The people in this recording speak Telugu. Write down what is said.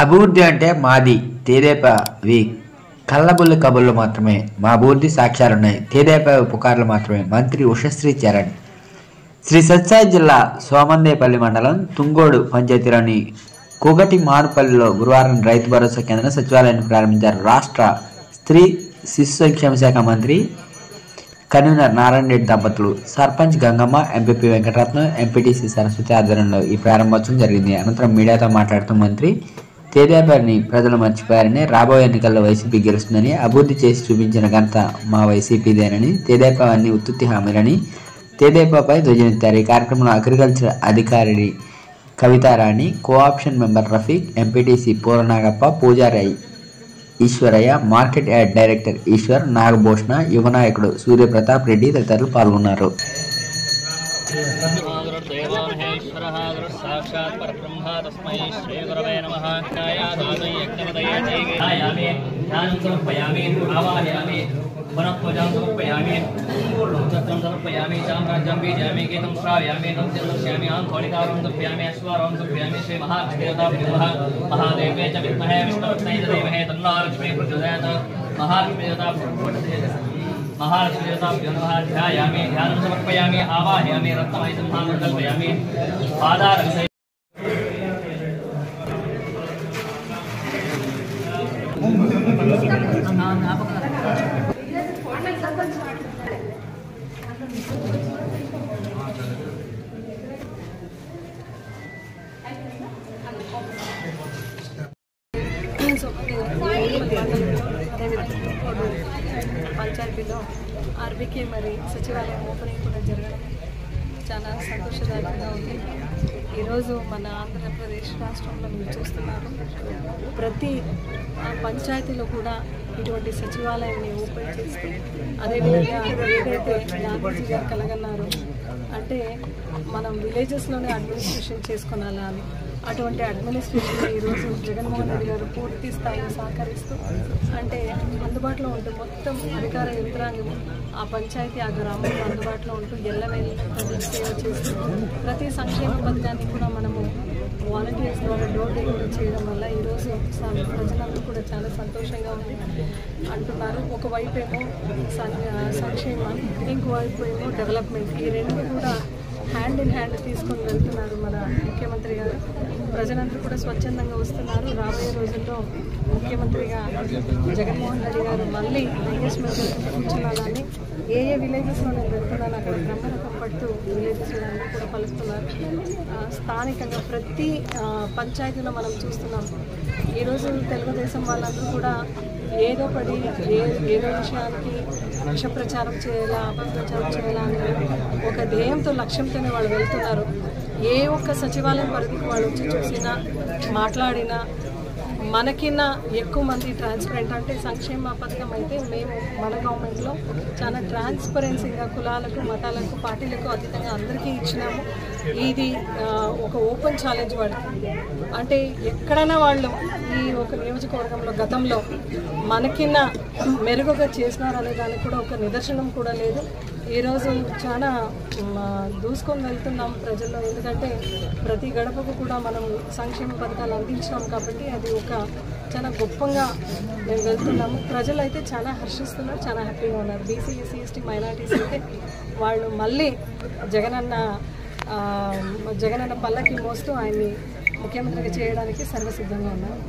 అభివృద్ధి అంటే మాది తెదేపావి కళ్ళబుల్లి కబుర్లు మాత్రమే. మా అభివృద్ధి సాక్ష్యాలున్నాయి. తెదేపావి పుకార్లు మాత్రమే. మంత్రి ఉషశ్రీ చరణ్. శ్రీ సత్యసాయి జిల్లా సోమందేపల్లి మండలం తుంగోడు పంచాయతీలోని కుగటి మారుపల్లిలో గురువారం రైతు భరోసా కేంద్రం సచివాలయాన్ని ప్రారంభించారు. రాష్ట్ర స్త్రీ శిశు సంక్షేమ శాఖ మంత్రి కన్వీనర్ నారాయణ రెడ్డి దంపతులు, సర్పంచ్ గంగమ్మ, ఎంపీపీ వెంకటరత్నం, ఎంపీటీసీ సరస్వతి ఆధ్వర్యంలో ఈ ప్రారంభోత్సవం జరిగింది. అనంతరం మీడియాతో మాట్లాడుతూ మంత్రి తెదేపాని ప్రజలు మర్చిపోయారని, రాబోయే ఎన్నికల్లో వైసీపీ గెలుస్తుందని, అభివృద్ధి చేసి చూపించిన ఘనత మా వైసీపీదేనని, తెదేపా అన్ని ఉత్తుత్తి హామీలని తెదేపాపై ధ్వజమెత్తారు. ఈ కార్యక్రమంలో అగ్రికల్చర్ అధికారి Kavitarani, co option member Rafiq, MPTC Purnanagappa, Pujari Eshwarayya, market yard director Eshwar, Nagabhushana, యువ నాయకుడు సూర్యప్రతాప్ రెడ్డి తదితరులు పాల్గొన్నారు. समर्पयामि चामराज्यं बीजामि गीतं श्रावयामि नृत्यं दर्शयामि आन्धोलिकां दर्शयामि अश्वारों दर्शयामि श्री महालक्ष्मीदेवताभ्यो नमः महादेवे च विद्महे विष्णुपत्न्यै च धीमहि तन्नो लक्ष्मी प्रचोदयात् महालक्ष्मीदेवताभ्यो नमः ध्यायामि ध्यानं समर्पयामि आवाहयामि रत्नमयं कल्पयामि पादारविषये పంచాయతీలో ఆర్బీకే మరి సచివాలయం ఓపెనింగ్ కూడా జరగడం చాలా సంతోషదాయకంగా ఉంది. ఈరోజు మన ఆంధ్రప్రదేశ్ రాష్ట్రంలో మీరు చూస్తున్నారు, ప్రతి పంచాయతీలో కూడా ఇటువంటి సచివాలయాన్ని ఓపెన్ చేస్తూ, అదేవిధంగా ఏదైతే గాంధీజీ గారు కలగన్నారో అంటే మనం విలేజెస్లోనే అడ్మినిస్ట్రేషన్ చేసుకోనాలా అని, అటువంటి అడ్మినిస్ట్రేషన్ ఈరోజు జగన్మోహన్ రెడ్డి గారు పూర్తి స్థాయిలో సహకరిస్తూ అంటే అందుబాటులో ఉంటూ మొత్తం అధికార యంత్రాంగం ఆ పంచాయతీ ఆ గ్రామంలో అందుబాటులో ఉంటూ ఎల్లవేళ ప్రజలకు సేవ చేస్తూ ప్రతి సంక్షేమ పథకాన్ని కూడా మనము వాలంటీర్స్ ద్వారా డోర్ డెలివరీ చేయడం వల్ల ఈరోజు ప్రజలందరూ కూడా చాలా సంతోషంగా ఉంది అంటున్నారు. ఒకవైపు ఏమో సంక్షేమం, ఇంకోవైపు ఏమో డెవలప్మెంట్, ఈ రెండు కూడా హ్యాండ్ ఇన్ హ్యాండ్ తీసుకొని వెళ్తున్నారు మన ముఖ్యమంత్రి గారు. ప్రజలందరూ కూడా స్వచ్ఛందంగా వస్తున్నారు. రాబోయే రోజుల్లో ముఖ్యమంత్రిగా జగన్మోహన్ రెడ్డి గారు మళ్ళీ ఎంగేజ్మెంట్ కూర్చున్నానని ఏ విలేజెస్లో నేను వెళ్తున్నాను అక్కడ బ్రహ్మరథం పడుతూ విలేజెస్లో అందరూ కూడా పలుకుతున్నారు. స్థానికంగా ప్రతి పంచాయతీలో మనం చూస్తున్నాం. ఈరోజు తెలుగుదేశం వాళ్ళందరూ కూడా ఏదో పడి ఏదో విషయానికి విష ప్రచారం చేయాలా, అపప్రచారం చేయాలా అని ఒక ధ్యేయంతో లక్ష్యంతోనే వాళ్ళు వెళ్తున్నారు. ఏ ఒక్క సచివాలయం పరిధికి వాళ్ళు వచ్చి చూసినా మాట్లాడినా మనకిన్నా ఎక్కువ మంది ట్రాన్స్పరెంట్ అంటే సంక్షేమ పథకం అయితే మేము మన గవర్నమెంట్లో చాలా ట్రాన్స్పరెన్సీగా కులాలకు, మతాలకు, పార్టీలకు అతీతంగా అందరికీ ఇచ్చినాము. ఇది ఒక ఓపెన్ ఛాలెంజ్ వాడికి అంటే ఎక్కడైనా వాళ్ళు ఈ ఒక నియోజకవర్గంలో గతంలో మనకిన్నా మెరుగుగా చేసినారనే దానికి కూడా ఒక నిదర్శనం కూడా లేదు. ఈరోజు చాలా దూసుకొని వెళ్తున్నాం ప్రజల్లో, ఎందుకంటే ప్రతి గడపకు కూడా మనం సంక్షేమ పథకాలు అందించినాం కాబట్టి అది ఒక చాలా గొప్పగా మేము వెళ్తున్నాము. ప్రజలు అయితే చాలా హర్షిస్తున్నారు, చాలా హ్యాపీగా ఉన్నారు. బీసీ, ఎస్సీ, ఎస్టీ, మైనారిటీస్ అయితే వాళ్ళు మళ్ళీ జగనన్న పల్లకి మోస్తూ ఆయన్ని ముఖ్యమంత్రిగా చేయడానికి సర్వసిద్ధంగా ఉన్నారు.